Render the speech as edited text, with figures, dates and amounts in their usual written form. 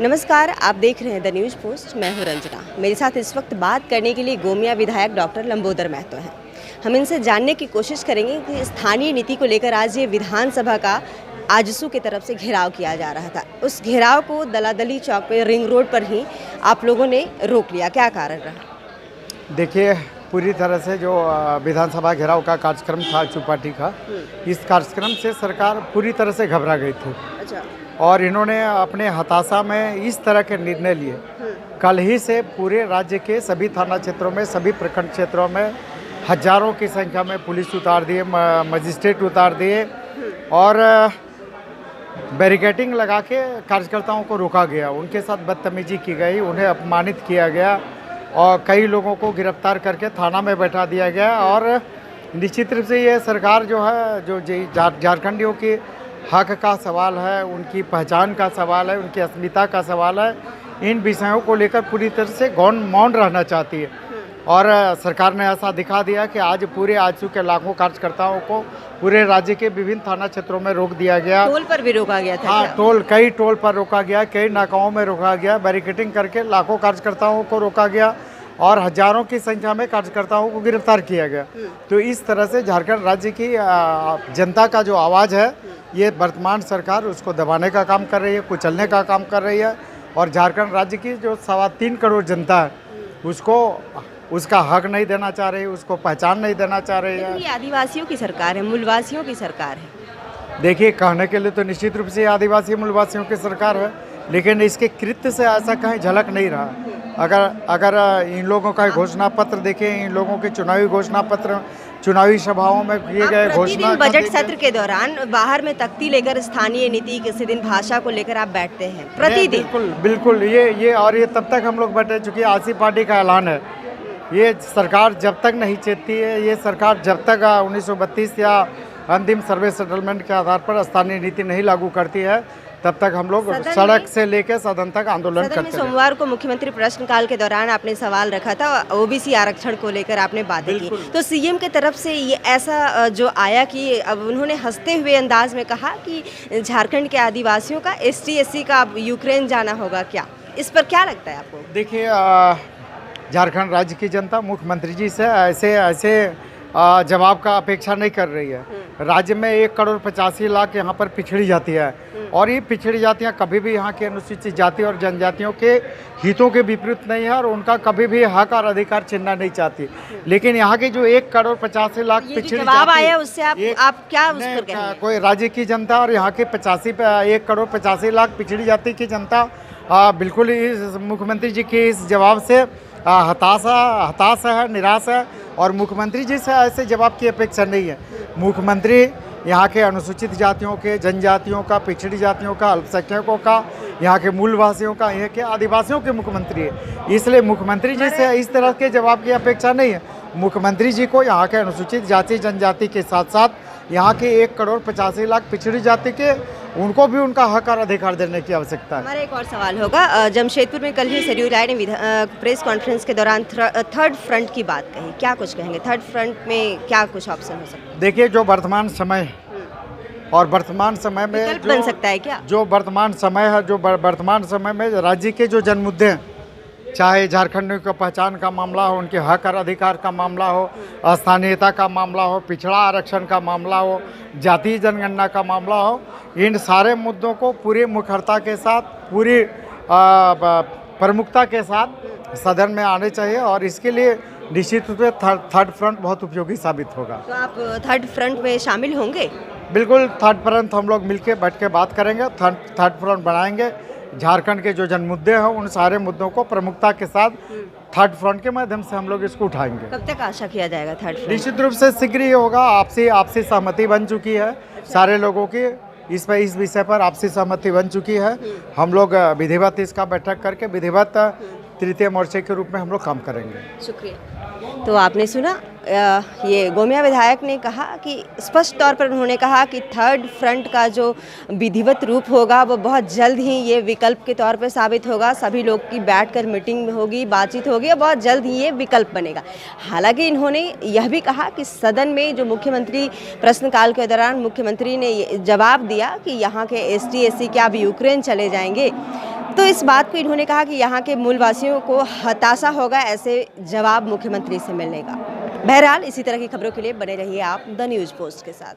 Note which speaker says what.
Speaker 1: नमस्कार, आप देख रहे हैं द न्यूज़ पोस्ट। मैं हूं रंजना। मेरे साथ इस वक्त बात करने के लिए गोमिया विधायक डॉक्टर लंबोदर महतो हैं। हम इनसे जानने की कोशिश करेंगे कि स्थानीय नीति को लेकर आज ये विधानसभा का आजसू की तरफ से घेराव किया जा रहा था। उस घेराव को दलादली चौक पे रिंग रोड पर ही आप लोगों ने रोक लिया, क्या कारण रहा?
Speaker 2: देखिए, पूरी तरह से जो विधानसभा घेराव का कार्यक्रम था चौपाटी का, इस कार्यक्रम से सरकार पूरी तरह से घबरा गई थी।
Speaker 1: अच्छा।
Speaker 2: और इन्होंने अपने हताशा में इस तरह के निर्णय लिए। कल ही से पूरे राज्य के सभी थाना क्षेत्रों में, सभी प्रखंड क्षेत्रों में हजारों की संख्या में पुलिस उतार दिए, मजिस्ट्रेट उतार दिए और बैरिकेडिंग लगा के कार्यकर्ताओं को रोका गया। उनके साथ बदतमीजी की गई, उन्हें अपमानित किया गया और कई लोगों को गिरफ्तार करके थाना में बैठा दिया गया। और निश्चित रूप से ये सरकार जो है, जो झारखंडियों की हक का सवाल है, उनकी पहचान का सवाल है, उनकी अस्मिता का सवाल है, इन विषयों को लेकर पूरी तरह से मौन रहना चाहती है। और सरकार ने ऐसा दिखा दिया कि आज पूरे आजसू के लाखों कार्यकर्ताओं को पूरे राज्य के विभिन्न थाना क्षेत्रों में रोक दिया गया।
Speaker 1: टोल पर भी रोका गया था?
Speaker 2: हाँ, कई टोल पर रोका गया, कई नाकाओं में रोका गया, बैरिकेडिंग करके लाखों कार्यकर्ताओं को रोका गया और हजारों की संख्या में कार्यकर्ताओं को गिरफ्तार किया गया। तो इस तरह से झारखंड राज्य की जनता का जो आवाज़ है, ये वर्तमान सरकार उसको दबाने का काम कर रही है, कुचलने का काम कर रही है। और झारखंड राज्य की जो 3.25 करोड़ जनता है, उसको उसका हक नहीं देना चाह रही है, उसको पहचान नहीं देना चाह रही है।
Speaker 1: ये आदिवासियों की सरकार है, मूलवासियों की सरकार है।
Speaker 2: देखिए, कहने के लिए तो निश्चित रूप से आदिवासी मूलवासियों की सरकार है, लेकिन इसके कृत्य से ऐसा कहीं झलक नहीं रहा। अगर इन लोगों का घोषणा पत्र देखें, इन लोगों के चुनावी घोषणा पत्र, चुनावी सभाओं में किए गए घोषणा,
Speaker 1: बजट सत्र के दौरान बाहर में तख्ती लेकर स्थानीय नीति किसी दिन भाषा को लेकर आप बैठते हैं प्रतिदिन?
Speaker 2: बिल्कुल ये तब तक हम लोग बैठे, चूँकि आरसी पार्टी का ऐलान है। ये सरकार जब तक नहीं चेतती है, ये सरकार जब तक 1932 या अंतिम सर्वे सेटलमेंट के आधार पर स्थानीय नीति नहीं लागू करती है, तब तक हम लोग सड़क से लेकर सदन तक आंदोलन करते हैं।
Speaker 1: सोमवार को मुख्यमंत्री प्रश्नकाल के दौरान आपने सवाल रखा था, ओबीसी आरक्षण को लेकर आपने बातें की, तो सीएम की तरफ से ये ऐसा जो आया कि अब उन्होंने हंसते हुए अंदाज में कहा कि झारखंड के आदिवासियों का ST/SC का यूक्रेन जाना होगा क्या? इस पर क्या लगता है आपको?
Speaker 2: देखिए, झारखंड राज्य की जनता मुख्यमंत्री जी से ऐसे जवाब का अपेक्षा नहीं कर रही है। राज्य में 1,85,00,000 यहाँ पर पिछड़ी जाति है और ये पिछड़ी जातियाँ कभी भी यहाँ के अनुसूचित जाति और जनजातियों के हितों के विपरीत नहीं है और उनका कभी भी हक और अधिकार छीनना नहीं चाहती। लेकिन यहाँ की जो 1,85,00,000 पिछड़ी
Speaker 1: जवाब आया, उससे आप क्या उस पर कहेंगे?
Speaker 2: कोई राज्य की जनता और यहाँ के 1,85,00,000 पिछड़ी जाति की जनता बिल्कुल इस मुख्यमंत्री जी के इस जवाब से हताश है, निराश है और मुख्यमंत्री जी से ऐसे जवाब की अपेक्षा नहीं है। मुख्यमंत्री यहाँ के अनुसूचित जातियों के, जनजातियों का, पिछड़ी जातियों का, अल्पसंख्यकों का, यहाँ के मूलवासियों का, यहाँ के आदिवासियों के मुख्यमंत्री है। इसलिए मुख्यमंत्री जी से इस तरह के जवाब की अपेक्षा नहीं है। मुख्यमंत्री जी को यहाँ के अनुसूचित जाति जनजाति के साथ साथ यहाँ के 1,85,00,000 पिछड़ी जाति के, उनको भी उनका हक और अधिकार देने की आवश्यकता है।
Speaker 1: हमारा एक और सवाल होगा, जमशेदपुर में कल ही सरयू राय ने प्रेस कॉन्फ्रेंस के दौरान थर्ड फ्रंट की बात कही, क्या कुछ कहेंगे? थर्ड फ्रंट में क्या कुछ ऑप्शन हो सकता है?
Speaker 2: देखिए, जो वर्तमान समय और वर्तमान समय में
Speaker 1: बन सकता है क्या?
Speaker 2: जो वर्तमान समय है, जो वर्तमान समय में राज्य के जो जनमुद्दे हैं, चाहे झारखंड की पहचान का मामला हो, उनके हक और अधिकार का मामला हो, स्थानीयता का मामला हो, पिछड़ा आरक्षण का मामला हो, जातीय जनगणना का मामला हो, इन सारे मुद्दों को पूरी मुखरता के साथ, पूरी प्रमुखता के साथ सदन में आने चाहिए और इसके लिए निश्चित रूप से थर्ड फ्रंट बहुत उपयोगी साबित होगा।
Speaker 1: तो आप थर्ड फ्रंट में शामिल होंगे?
Speaker 2: बिल्कुल, थर्ड फ्रंट हम लोग मिलकर बैठ के बात करेंगे, थर्ड फ्रंट बनाएंगे। झारखंड के जो जनमुद्दे हैं, उन सारे मुद्दों को प्रमुखता के साथ थर्ड फ्रंट के माध्यम से हम लोग इसको उठाएंगे।
Speaker 1: कब तक आशा किया जाएगा थर्ड फ्रंट?
Speaker 2: निश्चित रूप से शीघ्र ही होगा। आपसी सहमति बन चुकी है सारे लोगों की, इस विषय पर आपसी सहमति बन चुकी है। हम लोग विधिवत इसका बैठक करके विधिवत तृतीय मोर्चे के रूप में हम लोग काम करेंगे।
Speaker 1: शुक्रिया। तो आपने सुना, ये गोमिया विधायक ने कहा कि स्पष्ट तौर पर उन्होंने कहा कि थर्ड फ्रंट का जो विधिवत रूप होगा वो बहुत जल्द ही ये विकल्प के तौर पर साबित होगा। सभी लोग की बैठकर मीटिंग होगी, बातचीत होगी और बहुत जल्द ही ये विकल्प बनेगा। हालांकि इन्होंने यह भी कहा कि सदन में जो मुख्यमंत्री प्रश्नकाल के दौरान मुख्यमंत्री ने जवाब दिया कि यहाँ के ST/SC क्या अब यूक्रेन चले जाएंगे, तो इस बात को इन्होंने कहा कि यहाँ के मूल वासियों को हताशा होगा ऐसे जवाब मुख्यमंत्री से मिलने का। बहरहाल इसी तरह की खबरों के लिए बने रहिए आप द न्यूज़ पोस्ट के साथ।